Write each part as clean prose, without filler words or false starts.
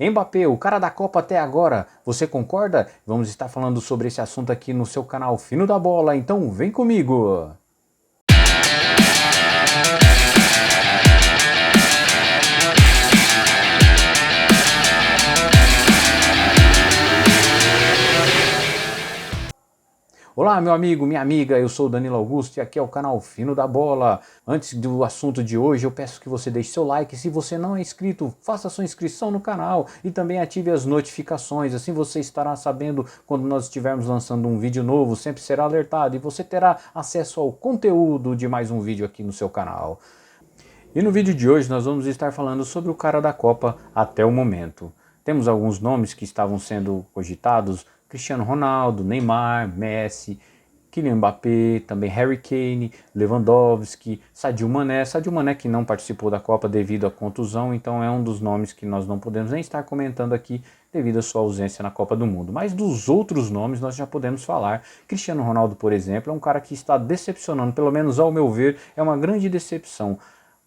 Mbappé, o cara da Copa até agora, você concorda? Vamos estar falando sobre esse assunto aqui no seu canal Fino da Bola, então vem comigo! Olá, meu amigo, minha amiga, eu sou o Danilo Augusto e aqui é o canal Fino da Bola. Antes do assunto de hoje, eu peço que você deixe seu like. Se você não é inscrito, faça sua inscrição no canal e também ative as notificações. Assim você estará sabendo quando nós estivermos lançando um vídeo novo, sempre será alertado e você terá acesso ao conteúdo de mais um vídeo aqui no seu canal. E no vídeo de hoje nós vamos estar falando sobre o cara da Copa até o momento. Temos alguns nomes que estavam sendo cogitados: Cristiano Ronaldo, Neymar, Messi, Kylian Mbappé, também Harry Kane, Lewandowski, Sadio Mané. Sadio Mané que não participou da Copa devido à contusão, então é um dos nomes que nós não podemos nem estar comentando aqui devido à sua ausência na Copa do Mundo. Mas dos outros nomes nós já podemos falar. Cristiano Ronaldo, por exemplo, é um cara que está decepcionando, pelo menos ao meu ver, é uma grande decepção.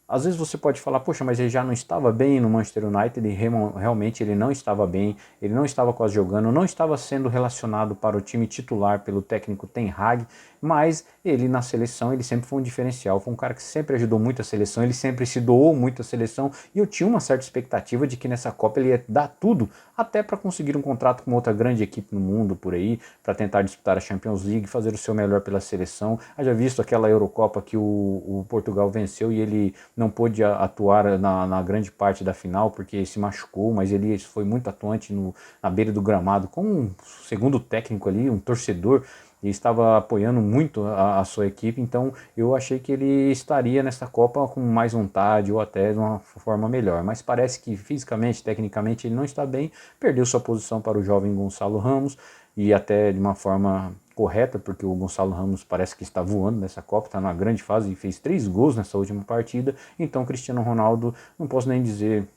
Às vezes você pode falar, poxa, mas ele já não estava bem no Manchester United, e realmente ele não estava bem, ele não estava quase jogando, não estava sendo relacionado para o time titular pelo técnico Ten Hag, mas ele na seleção, ele sempre foi um diferencial, foi um cara que sempre ajudou muito a seleção, ele sempre se doou muito à seleção, e eu tinha uma certa expectativa de que nessa Copa ele ia dar tudo, até para conseguir um contrato com outra grande equipe no mundo por aí, para tentar disputar a Champions League, fazer o seu melhor pela seleção. Haja visto aquela Eurocopa que o Portugal venceu e ele não pôde atuar na grande parte da final porque se machucou, mas ele foi muito atuante na beira do gramado como um segundo técnico ali, um torcedor, e estava apoiando muito a sua equipe, então eu achei que ele estaria nessa Copa com mais vontade ou até de uma forma melhor, mas parece que fisicamente, tecnicamente ele não está bem, perdeu sua posição para o jovem Gonçalo Ramos, e até de uma forma correta, porque o Gonçalo Ramos parece que está voando nessa Copa, está numa grande fase e fez 3 gols nessa última partida, então Cristiano Ronaldo, não posso nem dizer,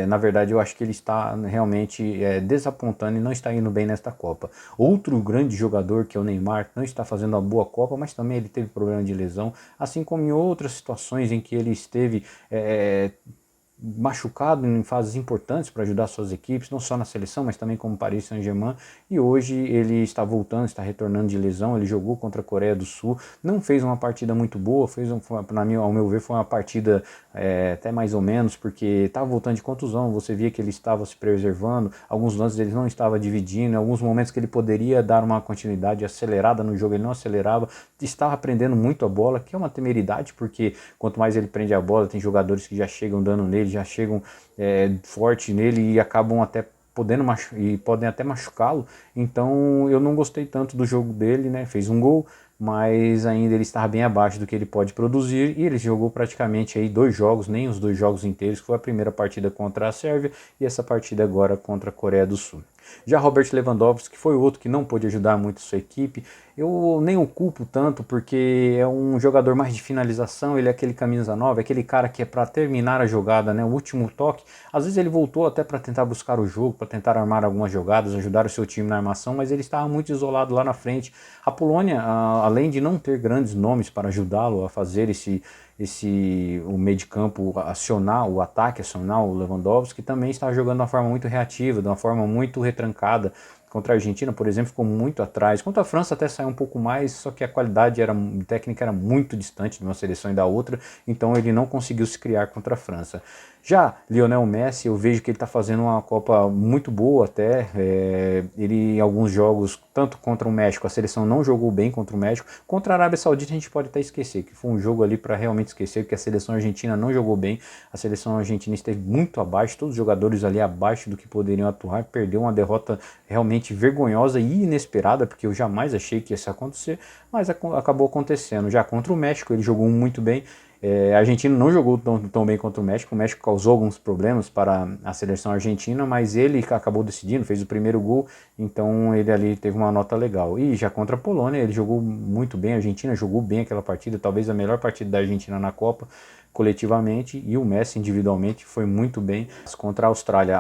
na verdade eu acho que ele está realmente desapontando e não está indo bem nesta Copa. Outro grande jogador que é o Neymar, não está fazendo uma boa Copa, mas também ele teve problema de lesão, assim como em outras situações em que ele esteve machucado em fases importantes para ajudar suas equipes, não só na seleção, mas também como Paris Saint-Germain, e hoje ele está voltando, está retornando de lesão, ele jogou contra a Coreia do Sul, não fez uma partida muito boa, ao meu ver foi uma partida até mais ou menos, porque estava voltando de contusão, você via que ele estava se preservando, alguns lances ele não estava dividindo, em alguns momentos que ele poderia dar uma continuidade acelerada no jogo, ele não acelerava, estava prendendo muito a bola, que é uma temeridade, porque quanto mais ele prende a bola, tem jogadores que já chegam dando nele, já chegam forte nele e acabam até podem até machucá-lo. Então eu não gostei tanto do jogo dele, né? Fez um gol, mas ainda ele estava bem abaixo do que ele pode produzir, e ele jogou praticamente aí 2 jogos, nem os 2 jogos inteiros, que foi a primeira partida contra a Sérvia e essa partida agora contra a Coreia do Sul. Já Robert Lewandowski, que foi outro que não pôde ajudar muito a sua equipe, eu nem o culpo tanto, porque é um jogador mais de finalização, ele é aquele camisa 9, aquele cara que é para terminar a jogada, né, o último toque. Às vezes ele voltou até para tentar buscar o jogo, para tentar armar algumas jogadas, ajudar o seu time na armação, mas ele estava muito isolado lá na frente. A Polônia, além de não ter grandes nomes para ajudá-lo a fazer o meio de campo acionar o ataque, acionar o Lewandowski, também está jogando de uma forma muito reativa, de uma forma muito retrancada. Contra a Argentina, por exemplo, ficou muito atrás. Contra a França até saiu um pouco mais, só que a qualidade técnica era muito distante de uma seleção e da outra, então ele não conseguiu se criar contra a França. Já Lionel Messi, eu vejo que ele está fazendo uma Copa muito boa até, ele em alguns jogos, tanto contra o México, a seleção não jogou bem contra o México, contra a Arábia Saudita a gente pode até esquecer, que foi um jogo ali para realmente esquecer, porque a seleção argentina não jogou bem, a seleção argentina esteve muito abaixo, todos os jogadores ali abaixo do que poderiam atuar, perdeu uma derrota realmente vergonhosa e inesperada, porque eu jamais achei que isso ia acontecer, mas acabou acontecendo. Já contra o México ele jogou muito bem, a Argentina não jogou tão bem contra o México causou alguns problemas para a seleção argentina, mas ele acabou decidindo, fez o primeiro gol, então ele ali teve uma nota legal. E já contra a Polônia ele jogou muito bem, a Argentina jogou bem aquela partida, talvez a melhor partida da Argentina na Copa, coletivamente, e o Messi individualmente foi muito bem. Contra a Austrália,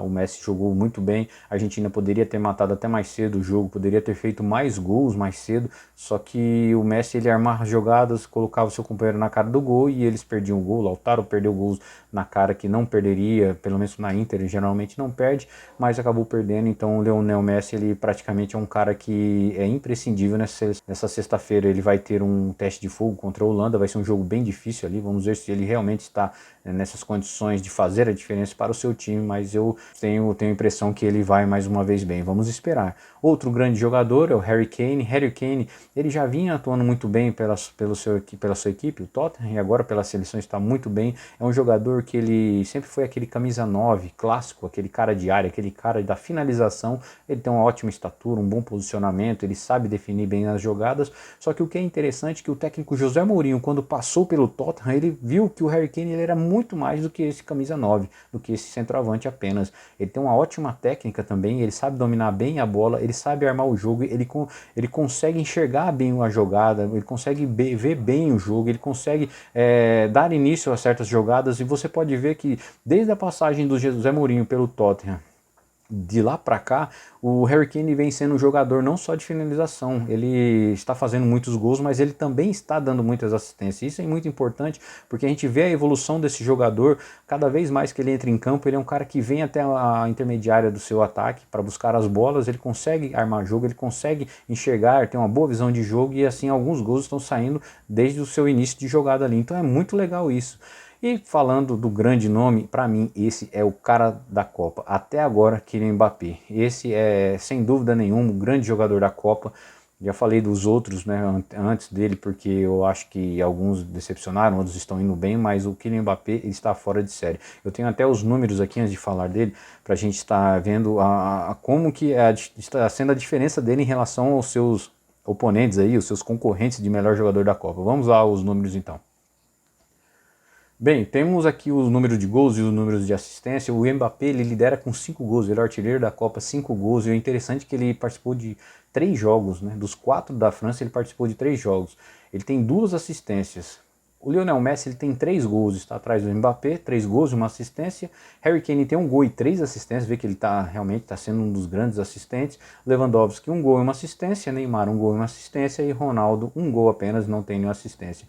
o Messi jogou muito bem, a Argentina poderia ter matado até mais cedo o jogo, poderia ter feito mais gols mais cedo, só que o Messi ele armava jogadas, colocava o seu companheiro na cara do gol e eles perdiam o gol. Lautaro perdeu gols na cara que não perderia, pelo menos na Inter geralmente não perde, mas acabou perdendo. Então o Lionel Messi ele praticamente é um cara que é imprescindível nessa sexta-feira. Ele vai ter um teste de fogo contra a Holanda, vai ser um jogo bem difícil ali, vamos ver se ele realmente está nessas condições de fazer a diferença para o seu time, mas eu tenho a impressão que ele vai mais uma vez bem, vamos esperar. Outro grande jogador é o Harry Kane. Harry Kane, ele já vinha atuando muito bem pela sua equipe, o Tottenham, e agora pela seleção está muito bem. É um jogador que ele sempre foi aquele camisa 9, clássico, aquele cara de área, aquele cara da finalização. Ele tem uma ótima estatura, um bom posicionamento, ele sabe definir bem as jogadas, só que o que é interessante é que o técnico José Mourinho, quando passou pelo Tottenham, ele viu que o Harry Kane ele era muito mais do que esse camisa 9, do que esse centroavante apenas. Ele tem uma ótima técnica também, ele sabe dominar bem a bola, ele sabe armar o jogo, ele consegue enxergar bem a jogada, ele consegue ver bem o jogo, ele consegue dar início a certas jogadas, e você pode ver que desde a passagem do José Mourinho pelo Tottenham, de lá para cá, o Harry Kane vem sendo um jogador não só de finalização, ele está fazendo muitos gols, mas ele também está dando muitas assistências. Isso é muito importante, porque a gente vê a evolução desse jogador, cada vez mais que ele entra em campo, ele é um cara que vem até a intermediária do seu ataque para buscar as bolas, ele consegue armar jogo, ele consegue enxergar, tem uma boa visão de jogo, e assim alguns gols estão saindo desde o seu início de jogada ali, então é muito legal isso. E falando do grande nome, para mim esse é o cara da Copa, até agora, Kylian Mbappé. Esse é sem dúvida nenhuma o grande jogador da Copa. Já falei dos outros, né, antes dele, porque eu acho que alguns decepcionaram, outros estão indo bem, mas o Kylian Mbappé ele está fora de série. Eu tenho até os números aqui antes de falar dele, para a gente estar vendo como que está sendo a diferença dele em relação aos seus oponentes aí, os seus concorrentes de melhor jogador da Copa. Vamos lá os números então. Bem, temos aqui os números de gols e os números de assistência. O Mbappé ele lidera com 5 gols, ele é artilheiro da Copa, 5 gols, e é interessante que ele participou de 3 jogos, né? Dos 4 da França ele participou de 3 jogos. Ele tem 2 assistências. O Lionel Messi ele tem 3 gols, está atrás do Mbappé, 3 gols e uma assistência. Harry Kane tem 1 gol e 3 assistências, vê que ele realmente está sendo um dos grandes assistentes. Lewandowski 1 gol e uma assistência, Neymar 1 gol e uma assistência, e Ronaldo 1 gol apenas, não tem nenhuma assistência.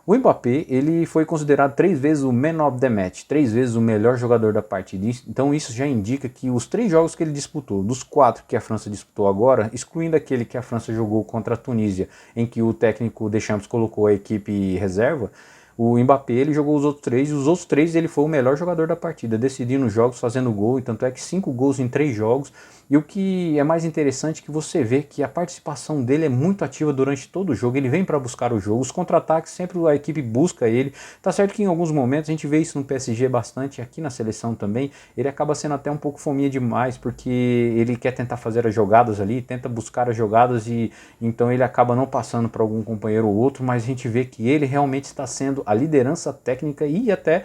O Mbappé ele foi considerado 3 vezes o Man of the Match, 3 vezes o melhor jogador da partida. Então isso já indica que os 3 jogos que ele disputou, dos 4 que a França disputou agora, excluindo aquele que a França jogou contra a Tunísia, em que o técnico Deschamps colocou a equipe reserva, o Mbappé ele jogou os outros 3, e os outros 3 ele foi o melhor jogador da partida, decidindo os jogos, fazendo gol, e tanto é que 5 gols em 3 jogos. E o que é mais interessante é que você vê que a participação dele é muito ativa durante todo o jogo, ele vem para buscar o jogo, os contra-ataques sempre a equipe busca ele. Tá certo que em alguns momentos a gente vê isso no PSG bastante, aqui na seleção também, ele acaba sendo até um pouco fominha demais, porque ele quer tentar fazer as jogadas ali, tenta buscar as jogadas, e então ele acaba não passando para algum companheiro ou outro, mas a gente vê que ele realmente está sendo a liderança técnica e até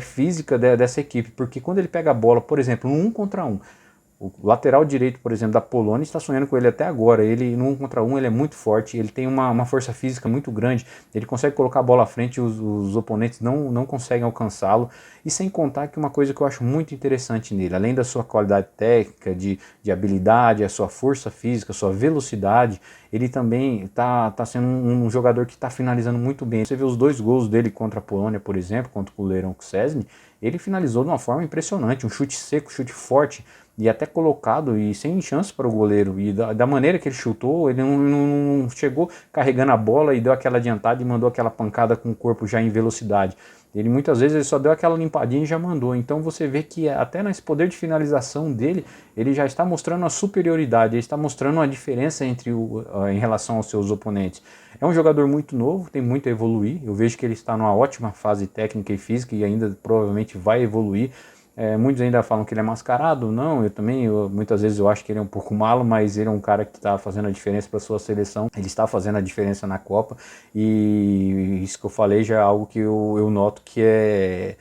física dessa equipe, porque quando ele pega a bola, por exemplo, no 1 contra 1, o lateral direito, por exemplo, da Polônia está sonhando com ele até agora. Ele no 1 contra 1 ele é muito forte, ele tem uma força física muito grande, ele consegue colocar a bola à frente e os oponentes não conseguem alcançá-lo. E sem contar que uma coisa que eu acho muito interessante nele, além da sua qualidade técnica, de habilidade, a sua força física, a sua velocidade, ele também está sendo um jogador que está finalizando muito bem. Você vê os 2 gols dele contra a Polônia, por exemplo, contra o goleirão Szczesny, ele finalizou de uma forma impressionante, um chute seco, chute forte, e até colocado e sem chance para o goleiro, e da maneira que ele chutou, ele não chegou carregando a bola e deu aquela adiantada e mandou aquela pancada com o corpo já em velocidade. Ele muitas vezes ele só deu aquela limpadinha e já mandou. Então você vê que até nesse poder de finalização dele, ele já está mostrando a superioridade, ele está mostrando a diferença em relação aos seus oponentes. É um jogador muito novo, tem muito a evoluir, eu vejo que ele está numa ótima fase técnica e física e ainda provavelmente vai evoluir. Muitos ainda falam que ele é mascarado, não, muitas vezes eu acho que ele é um pouco malo, mas ele é um cara que está fazendo a diferença para a sua seleção, ele está fazendo a diferença na Copa, e isso que eu falei já é algo que eu noto que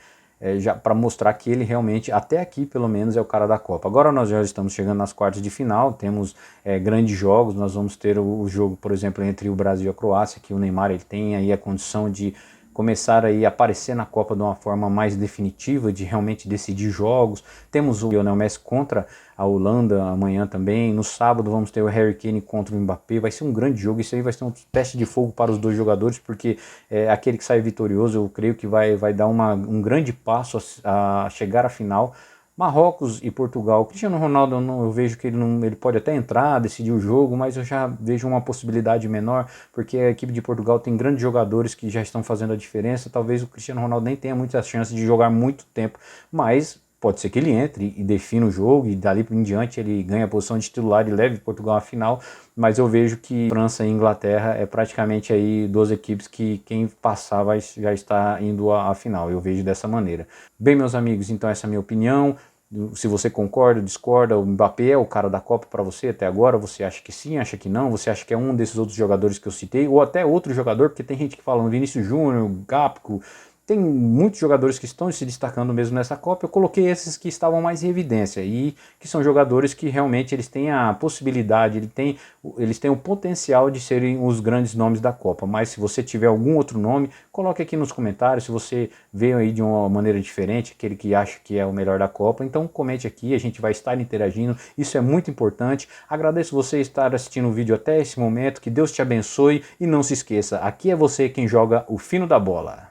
já para mostrar que ele realmente, até aqui pelo menos, é o cara da Copa. Agora nós já estamos chegando nas quartas de final, temos grandes jogos, nós vamos ter o jogo, por exemplo, entre o Brasil e a Croácia, que o Neymar ele tem aí a condição de começar aí a aparecer na Copa de uma forma mais definitiva, de realmente decidir jogos. Temos o Lionel Messi contra a Holanda amanhã também. No sábado vamos ter o Harry Kane contra o Mbappé. Vai ser um grande jogo. Isso aí vai ser um teste de fogo para os dois jogadores, porque aquele que sai vitorioso, eu creio que vai dar um grande passo a chegar à final. Marrocos e Portugal. Cristiano Ronaldo, eu vejo que ele pode até entrar, decidir o jogo, mas eu já vejo uma possibilidade menor, porque a equipe de Portugal tem grandes jogadores que já estão fazendo a diferença. Talvez o Cristiano Ronaldo nem tenha muitas chances de jogar muito tempo, mas pode ser que ele entre e defina o jogo, e dali em diante ele ganha a posição de titular e leve Portugal à final. Mas eu vejo que França e Inglaterra é praticamente aí duas equipes que quem passar já está indo à final. Eu vejo dessa maneira. Bem, meus amigos, então essa é a minha opinião. Se você concorda, discorda, o Mbappé é o cara da Copa para você até agora? Você acha que sim, acha que não? Você acha que é um desses outros jogadores que eu citei? Ou até outro jogador, porque tem gente que fala Vinícius Júnior, Gapco. Tem muitos jogadores que estão se destacando mesmo nessa Copa. Eu coloquei esses que estavam mais em evidência e que são jogadores que realmente eles têm a possibilidade, eles têm o potencial de serem os grandes nomes da Copa. Mas se você tiver algum outro nome, coloque aqui nos comentários. Se você veio aí de uma maneira diferente, aquele que acha que é o melhor da Copa, então comente aqui, a gente vai estar interagindo. Isso é muito importante. Agradeço você estar assistindo o vídeo até esse momento. Que Deus te abençoe e não se esqueça, aqui é você quem joga o fino da bola.